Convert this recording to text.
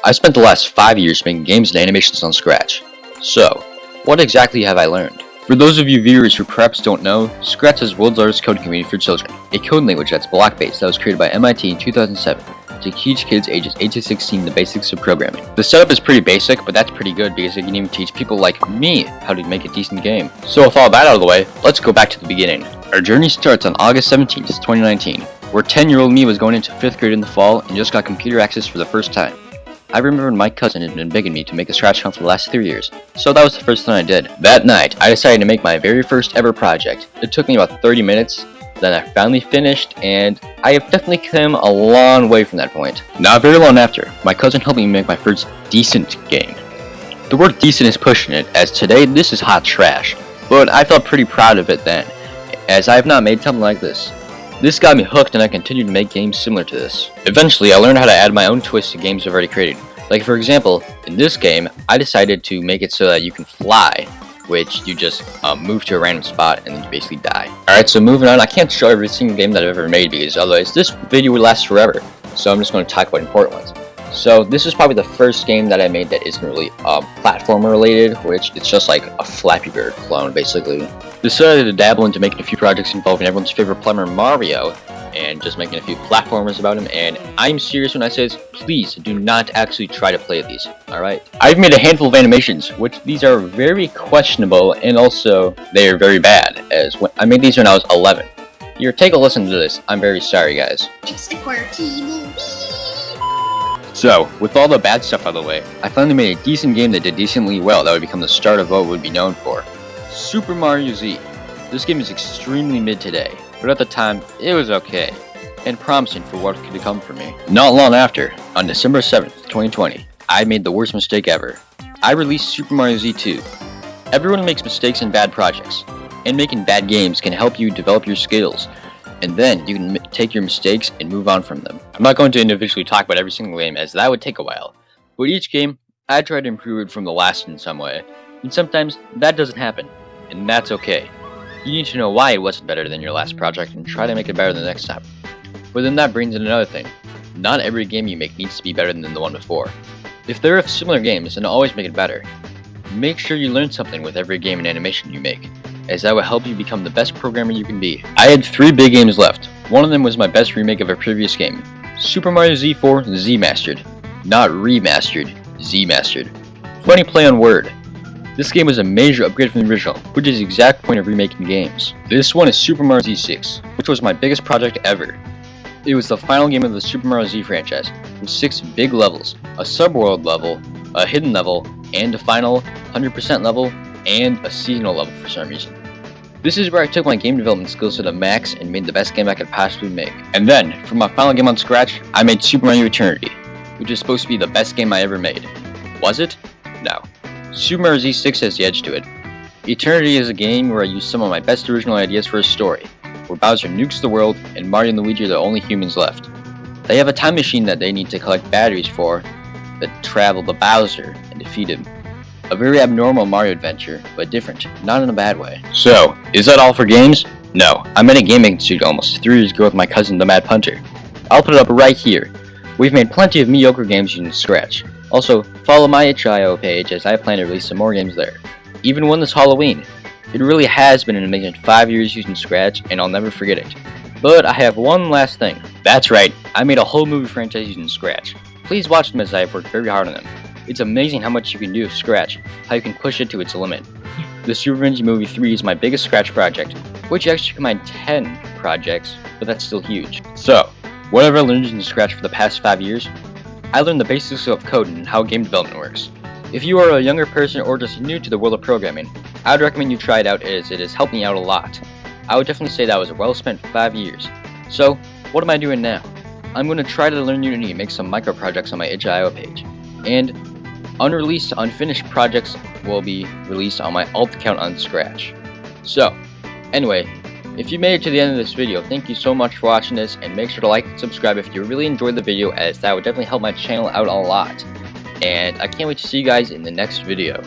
I spent the last 5 years making games and animations on Scratch. So, what exactly have I learned? For those of you viewers who perhaps don't know, Scratch is the world's largest coding community for children, a coding language that's block-based that was created by MIT in 2007 to teach kids ages 8 to 16 the basics of programming. The setup is pretty basic, but that's pretty good because it can even teach people like me how to make a decent game. So with all that out of the way, let's go back to the beginning. Our journey starts on August 17th, 2019, where 10-year-old me was going into 5th grade in the fall and just got computer access for the first time. I remember my cousin had been begging me to make a Scratch account for the last 3 years, so that was the first thing I did. That night, I decided to make my very first ever project. It took me about 30 minutes, then I finally finished, and I have definitely come a long way from that point. Not very long after, my cousin helped me make my first decent game. The word decent is pushing it, as today this is hot trash, but I felt pretty proud of it then, as I have not made something like this. This got me hooked and I continued to make games similar to this. Eventually, I learned how to add my own twist to games I've already created. Like for example, in this game, I decided to make it so that you can fly, which you just move to a random spot and then you basically die. Alright, so moving on, I can't show every single game that I've ever made because otherwise this video would last forever. So I'm just going to talk about important ones. So this is probably the first game that I made that isn't really platformer related, which it's just like a Flappy Bird clone basically. Decided to dabble into making a few projects involving everyone's favorite plumber Mario, and just making a few platformers about him, and I'm serious when I say this, please do not actually try to play these, alright? I've made a handful of animations, which these are very questionable, and also they are very bad, as when I made these when I was 11. Here, take a listen to this, I'm very sorry guys. It's the quirky movie. So, with all the bad stuff out of the way, I finally made a decent game that did decently well that would become the start of what it would be known for. Super Mario Z. This game is extremely mid today, but at the time, it was okay, and promising for what could come for me. Not long after, on December 7th, 2020, I made the worst mistake ever. I released Super Mario Z 2. Everyone makes mistakes in bad projects, and making bad games can help you develop your skills, and then you can take your mistakes and move on from them. I'm not going to individually talk about every single game, as that would take a while, but each game, I try to improve it from the last in some way, and sometimes that doesn't happen, and that's okay. You need to know why it wasn't better than your last project and try to make it better the next time. But then that brings in another thing. Not every game you make needs to be better than the one before. If there are similar games, then always make it better. Make sure you learn something with every game and animation you make, as that will help you become the best programmer you can be. I had 3 big games left. One of them was my best remake of a previous game, Super Mario Z4 Z-Mastered. Not remastered, Z-Mastered. Funny play on word. This game was a major upgrade from the original, which is the exact point of remaking games. This one is Super Mario Z6, which was my biggest project ever. It was the final game of the Super Mario Z franchise, with 6 big levels, a subworld level, a hidden level, and a final 100% level, and a seasonal level for some reason. This is where I took my game development skills to the max and made the best game I could possibly make. And then, for my final game on Scratch, I made Super Mario Eternity, which is supposed to be the best game I ever made. Was it? No. Super Mario Z6 has the edge to it. Eternity is a game where I use some of my best original ideas for a story, where Bowser nukes the world and Mario and Luigi are the only humans left. They have a time machine that they need to collect batteries for, that travel to Bowser and defeat him. A very abnormal Mario adventure, but different, not in a bad way. So, is that all for games? No, I made a game making studio almost 3 years ago with my cousin the Mad Punter. I'll put it up right here. We've made plenty of mediocre games using Scratch. Also, follow my itch.io page as I plan to release some more games there. Even one this Halloween. It really has been an amazing 5 years using Scratch, and I'll never forget it. But I have one last thing. That's right, I made a whole movie franchise using Scratch. Please watch them as I have worked very hard on them. It's amazing how much you can do with Scratch, how you can push it to its limit. The Super Ninja Movie 3 is my biggest Scratch project, which actually combined 10 projects, but that's still huge. So, what have I learned using Scratch for the past 5 years? I learned the basics of coding and how game development works. If you are a younger person or just new to the world of programming, I would recommend you try it out as it has helped me out a lot. I would definitely say that was a well spent 5 years. So, what am I doing now? I'm going to try to learn Unity and make some micro projects on my itch.io page. And unreleased, unfinished projects will be released on my alt account on Scratch. So, anyway, if you made it to the end of this video, thank you so much for watching this, and make sure to like and subscribe if you really enjoyed the video, as that would definitely help my channel out a lot. And I can't wait to see you guys in the next video.